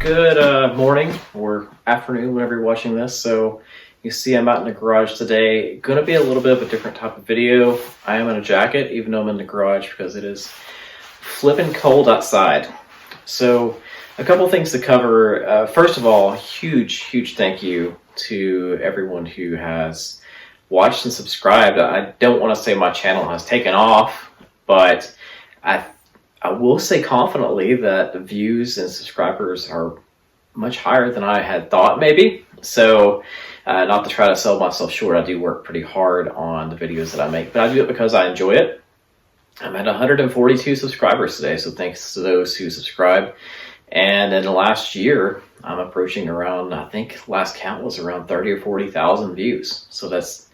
Good morning or afternoon whenever you're watching this. So you see I'm out in the garage today. Going to be a little bit of a different type of video. I am in a jacket even though I'm in the garage because it is flipping cold outside. So a couple things to cover. First of all, huge thank you to everyone who has watched and subscribed. I don't want to say my channel has taken off, but I will say confidently that the views and subscribers are much higher than I had thought maybe. So not to try to sell myself short, I do work pretty hard on the videos that I make, but I do it because I enjoy it. I'm at 142 subscribers today, so thanks to those who subscribe. And in the last year, I'm approaching around, I think last count was around 30 or 40,000 views. So that's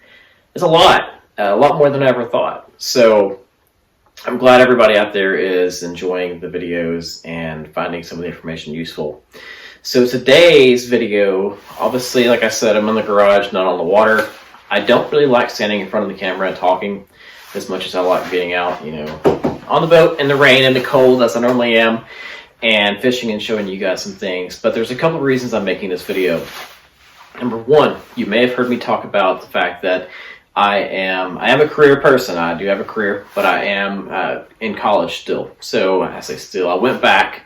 a lot more than I ever thought. So I'm glad everybody out there is enjoying the videos and finding some of the information useful. So today's video, obviously, like I said, I'm in the garage, not on the water. I don't really like standing in front of the camera and talking as much as I like being out, on the boat in the rain and the cold as I normally am, and fishing and showing you guys some things. But there's a couple of reasons I'm making this video. Number one, you may have heard me talk about the fact that I am a career person. I do have a career, but I am in college still. So I say still, I went back.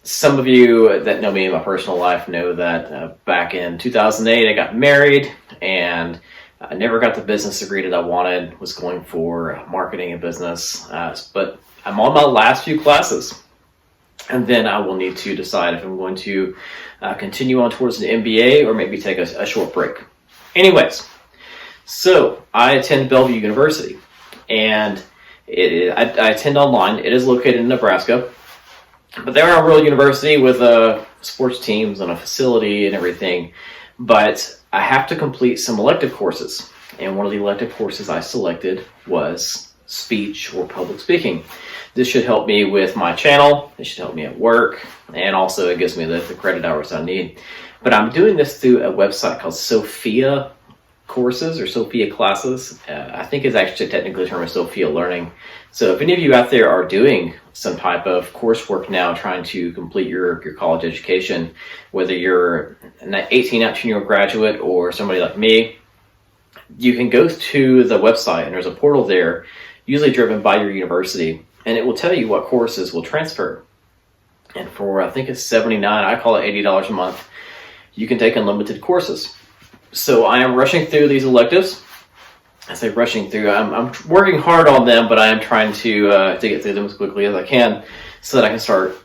Some of you that know me in my personal life know that back in 2008, I got married and I never got the business degree that I wanted, was going for marketing and business. But I'm on my last few classes. And then I will need to decide if I'm going to continue on towards an MBA or maybe take a short break. Anyways. So I attend Bellevue University, and I attend online. It is located in Nebraska, but they are a real university with sports teams and a facility and everything. But I have to complete some elective courses, and one of the elective courses I selected was speech or public speaking. This should help me with my channel. It should help me at work, and also it gives me the credit hours I need. But I'm doing this through a website called Sophia Courses or Sophia Classes. I think it's actually technically termed Sophia Learning. So if any of you out there are doing some type of coursework now trying to complete your college education, whether you're an 18, 19-year-old graduate or somebody like me, you can go to the website and there's a portal there, usually driven by your university, and it will tell you what courses will transfer. And for, I think it's $79, I call it $80 a month, you can take unlimited courses. So I am rushing through these electives. I say rushing through, I'm working hard on them, but I am trying to get through them as quickly as I can so that I can start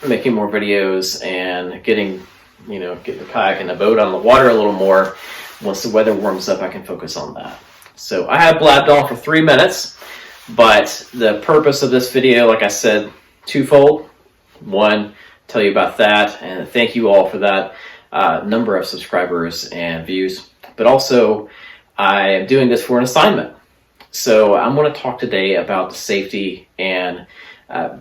making more videos and getting the kayak and the boat on the water a little more. Once the weather warms up, I can focus on that. So I have blabbed on for 3 minutes, but the purpose of this video, like I said, twofold. One, tell you about that, and thank you all for that. Number of subscribers and views, but also I am doing this for an assignment. So I'm going to talk today about the safety and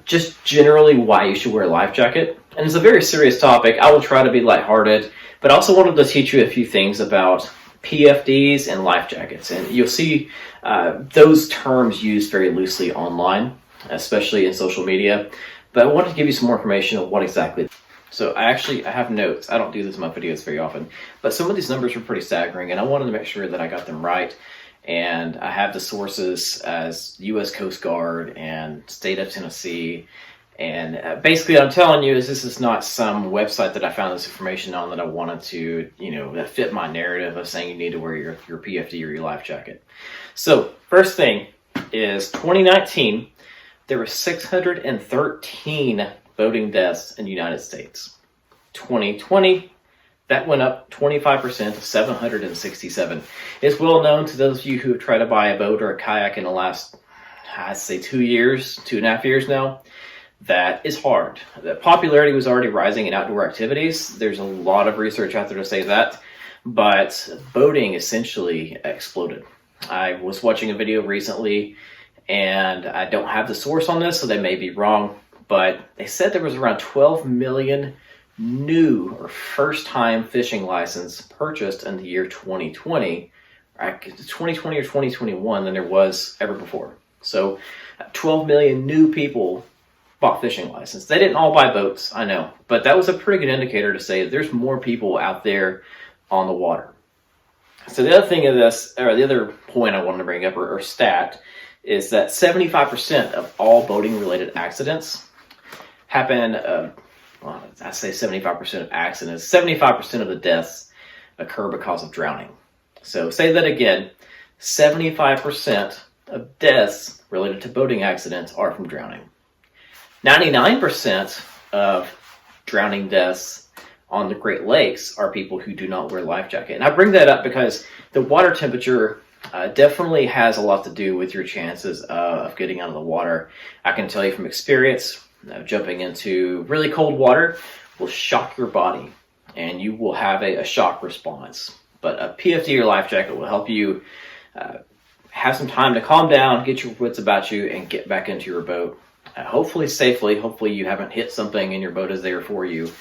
just generally why you should wear a life jacket. And it's a very serious topic. I will try to be lighthearted, but I also wanted to teach you a few things about PFDs and life jackets. And you'll see those terms used very loosely online, especially in social media. But I wanted to give you some more information on what exactly. So I have notes. I don't do this in my videos very often, but some of these numbers were pretty staggering, and I wanted to make sure that I got them right. And I have the sources as U.S. Coast Guard and State of Tennessee. And basically what I'm telling you is this is not some website that I found this information on that I wanted to, that fit my narrative of saying you need to wear your PFD or your life jacket. So first thing is 2019, there were 613 boating deaths in the United States. 2020, that went up 25% to 767. It's well known to those of you who have tried to buy a boat or a kayak in the last, I'd say 2.5 years now, that is hard. The popularity was already rising in outdoor activities. There's a lot of research out there to say that, but boating essentially exploded. I was watching a video recently, and I don't have the source on this, so they may be wrong, but they said there was around 12 million new or first-time fishing license purchased in the year 2020, 2020 or 2021 than there was ever before. So 12 million new people bought fishing license. They didn't all buy boats, I know, but that was a pretty good indicator to say that there's more people out there on the water. So the other thing of this, or the other point I wanted to bring up, or stat, is that 75% of all boating related accidents happen, well, I say 75% of accidents, 75% of the deaths occur because of drowning. So say that again, 75% of deaths related to boating accidents are from drowning. 99% of drowning deaths on the Great Lakes are people who do not wear life jacket. And I bring that up because the water temperature definitely has a lot to do with your chances of getting out of the water. I can tell you from experience, jumping into really cold water will shock your body and you will have a shock response. But a PFD or life jacket will help you have some time to calm down, get your wits about you, and get back into your boat. Hopefully safely. Hopefully you haven't hit something and your boat is there for you.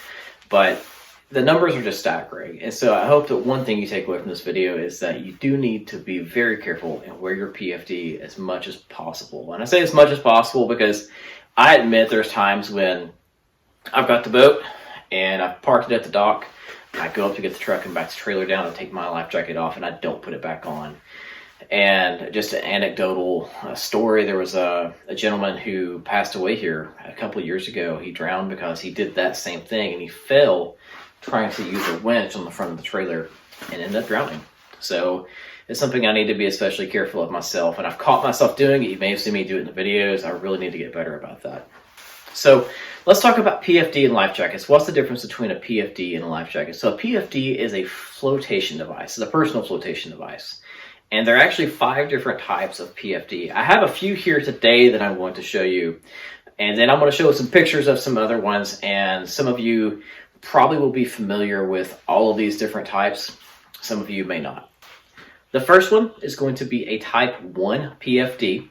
But the numbers are just staggering. And so I hope that one thing you take away from this video is that you do need to be very careful and wear your PFD as much as possible. And I say as much as possible because I admit there's times when I've got the boat and I've parked it at the dock. I go up to get the truck and back the trailer down and take my life jacket off and I don't put it back on. And just an anecdotal story, there was a gentleman who passed away here a couple of years ago. He drowned because he did that same thing and he fell trying to use a winch on the front of the trailer and ended up drowning. So it's something I need to be especially careful of myself, and I've caught myself doing it. You may have seen me do it in the videos. I really need to get better about that. So let's talk about PFD and life jackets. What's the difference between a PFD and a life jacket? So a PFD is a flotation device. It's a personal flotation device. And there are actually 5 different types of PFD. I have a few here today that I want to show you. And then I'm going to show some pictures of some other ones. And some of you probably will be familiar with all of these different types. Some of you may not. The first one is going to be a type 1 PFD.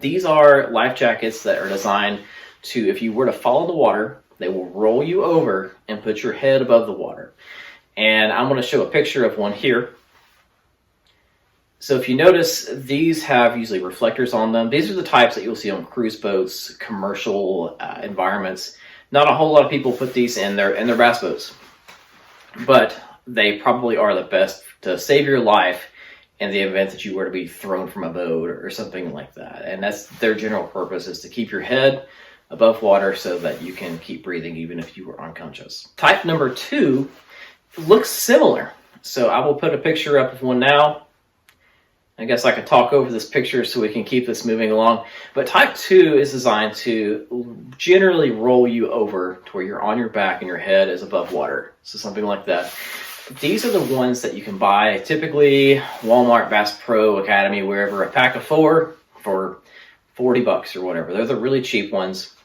These are life jackets that are designed to, if you were to fall in the water, they will roll you over and put your head above the water. And I'm going to show a picture of one here. So if you notice, these have usually reflectors on them. These are the types that you'll see on cruise boats, commercial environments. Not a whole lot of people put these in their bass boats, but they probably are the best to save your life in the event that you were to be thrown from a boat or something like that. And that's their general purpose, is to keep your head above water so that you can keep breathing even if you were unconscious. Type number 2 looks similar. So I will put a picture up of one now. I guess I could talk over this picture so we can keep this moving along. But type 2 is designed to generally roll you over to where you're on your back and your head is above water. So something like that. These are the ones that you can buy typically Walmart, Bass Pro, Academy, wherever, a pack of 4 for $40 or whatever. They're the really cheap ones.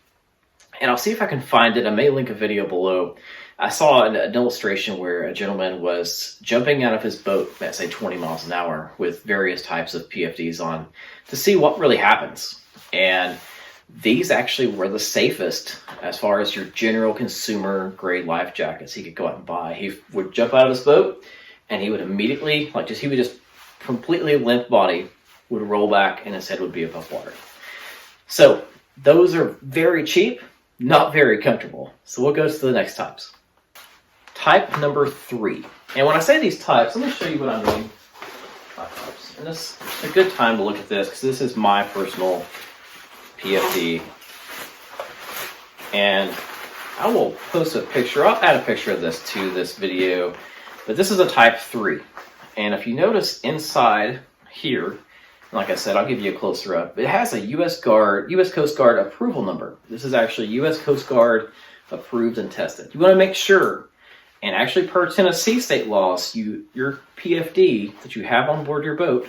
And I'll see if I can find it. I may link a video below. I saw an illustration where a gentleman was jumping out of his boat at, say, 20 miles an hour with various types of PFDs on to see what really happens. And these actually were the safest as far as your general consumer grade life jackets he could go out and buy. He would jump out of his boat and he would immediately, he would just completely limp body would roll back and his head would be above water. So those are very cheap, not very comfortable. So we'll go to the next types. Type number 3. And when I say these types, let me show you what I mean by types. And this is a good time to look at this because this is my personal PFD. And I will post a picture. I'll add a picture of this to this video. But this is a type 3. And if you notice inside here, like I said, I'll give you a closer up. It has a U.S. Coast Guard approval number. This is actually U.S. Coast Guard approved and tested. You want to make sure. And actually, per Tennessee state laws, your PFD that you have on board your boat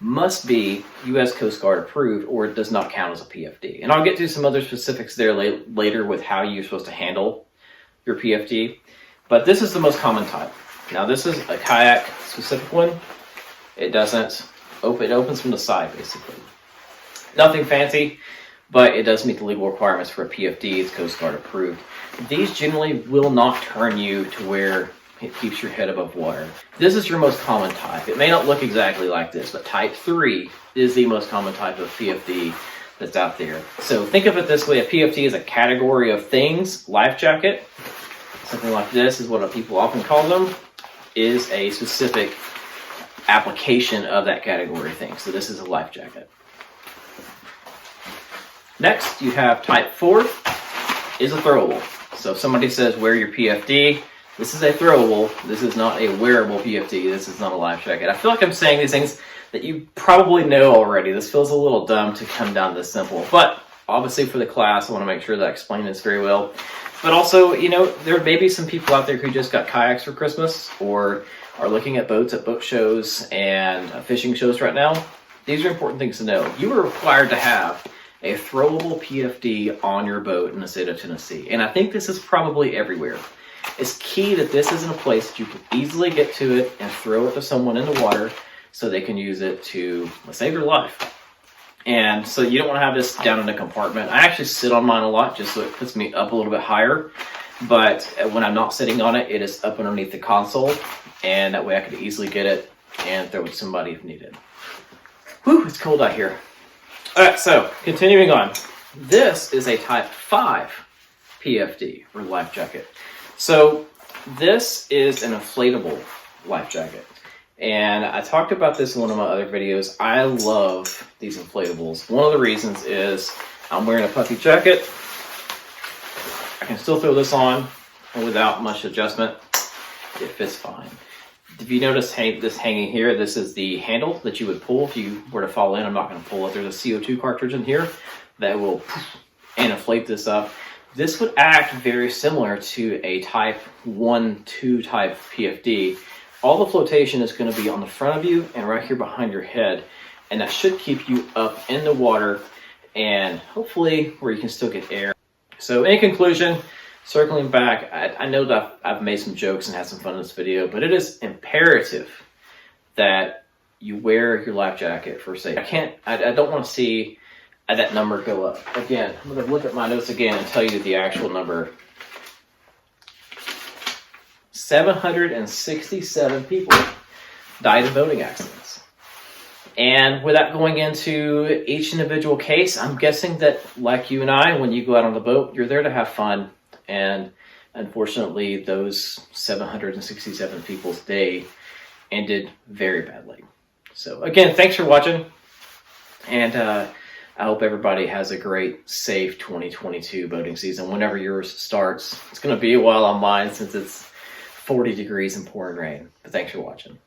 must be U.S. Coast Guard approved, or it does not count as a PFD. And I'll get to some other specifics there later with how you're supposed to handle your PFD. But this is the most common type. Now, this is a kayak specific one. It doesn't open. It opens from the side, basically. Nothing fancy, but it does meet the legal requirements for a PFD. It's Coast Guard approved. These generally will not turn you to where it keeps your head above water. This is your most common type. It may not look exactly like this, but type 3 is the most common type of PFD that's out there. So think of it this way, a PFD is a category of things. Life jacket, something like this is what people often call them, is a specific application of that category of things. So this is a life jacket. Next, you have type 4 is a throwable. So if somebody says wear your PFD, this is a throwable. This is not a wearable PFD. This is not a life jacket. I feel like I'm saying these things that you probably know already. This feels a little dumb to come down this simple, but obviously for the class, I want to make sure that I explain this very well. But also, you know, there may be some people out there who just got kayaks for Christmas or are looking at boats at boat shows and fishing shows right now. These are important things to know. You are required to have a throwable PFD on your boat in the state of Tennessee. And I think this is probably everywhere. It's key that this is in a place that you can easily get to it and throw it to someone in the water so they can use it to save your life. And so you don't want to have this down in a compartment. I actually sit on mine a lot just so it puts me up a little bit higher. But when I'm not sitting on it, it is up underneath the console. And that way I could easily get it and throw it to somebody if needed. Whew, it's cold out here. All right, so continuing on. This is a type 5 PFD or life jacket. So this is an inflatable life jacket. And I talked about this in one of my other videos. I love these inflatables. One of the reasons is I'm wearing a puffy jacket. I can still throw this on and without much adjustment, it fits fine. If you notice this hanging here, this is the handle that you would pull if you were to fall in. I'm not going to pull it. There's a CO2 cartridge in here that will and inflate this up. This would act very similar to a type 1-2 type PFD. All the flotation is going to be on the front of you and right here behind your head, and that should keep you up in the water and hopefully where you can still get air. So in conclusion, circling back, I know that I've made some jokes and had some fun in this video, but it is imperative that you wear your life jacket for safety. I don't want to see that number go up. Again, I'm going to look at my notes again and tell you the actual number. 767 people died in boating accidents. And without going into each individual case, I'm guessing that like you and I, when you go out on the boat, you're there to have fun. And unfortunately, those 767 people's day ended very badly. So again, thanks for watching. And I hope everybody has a great, safe 2022 boating season whenever yours starts. It's going to be a while on mine since it's 40 degrees and pouring rain. But thanks for watching.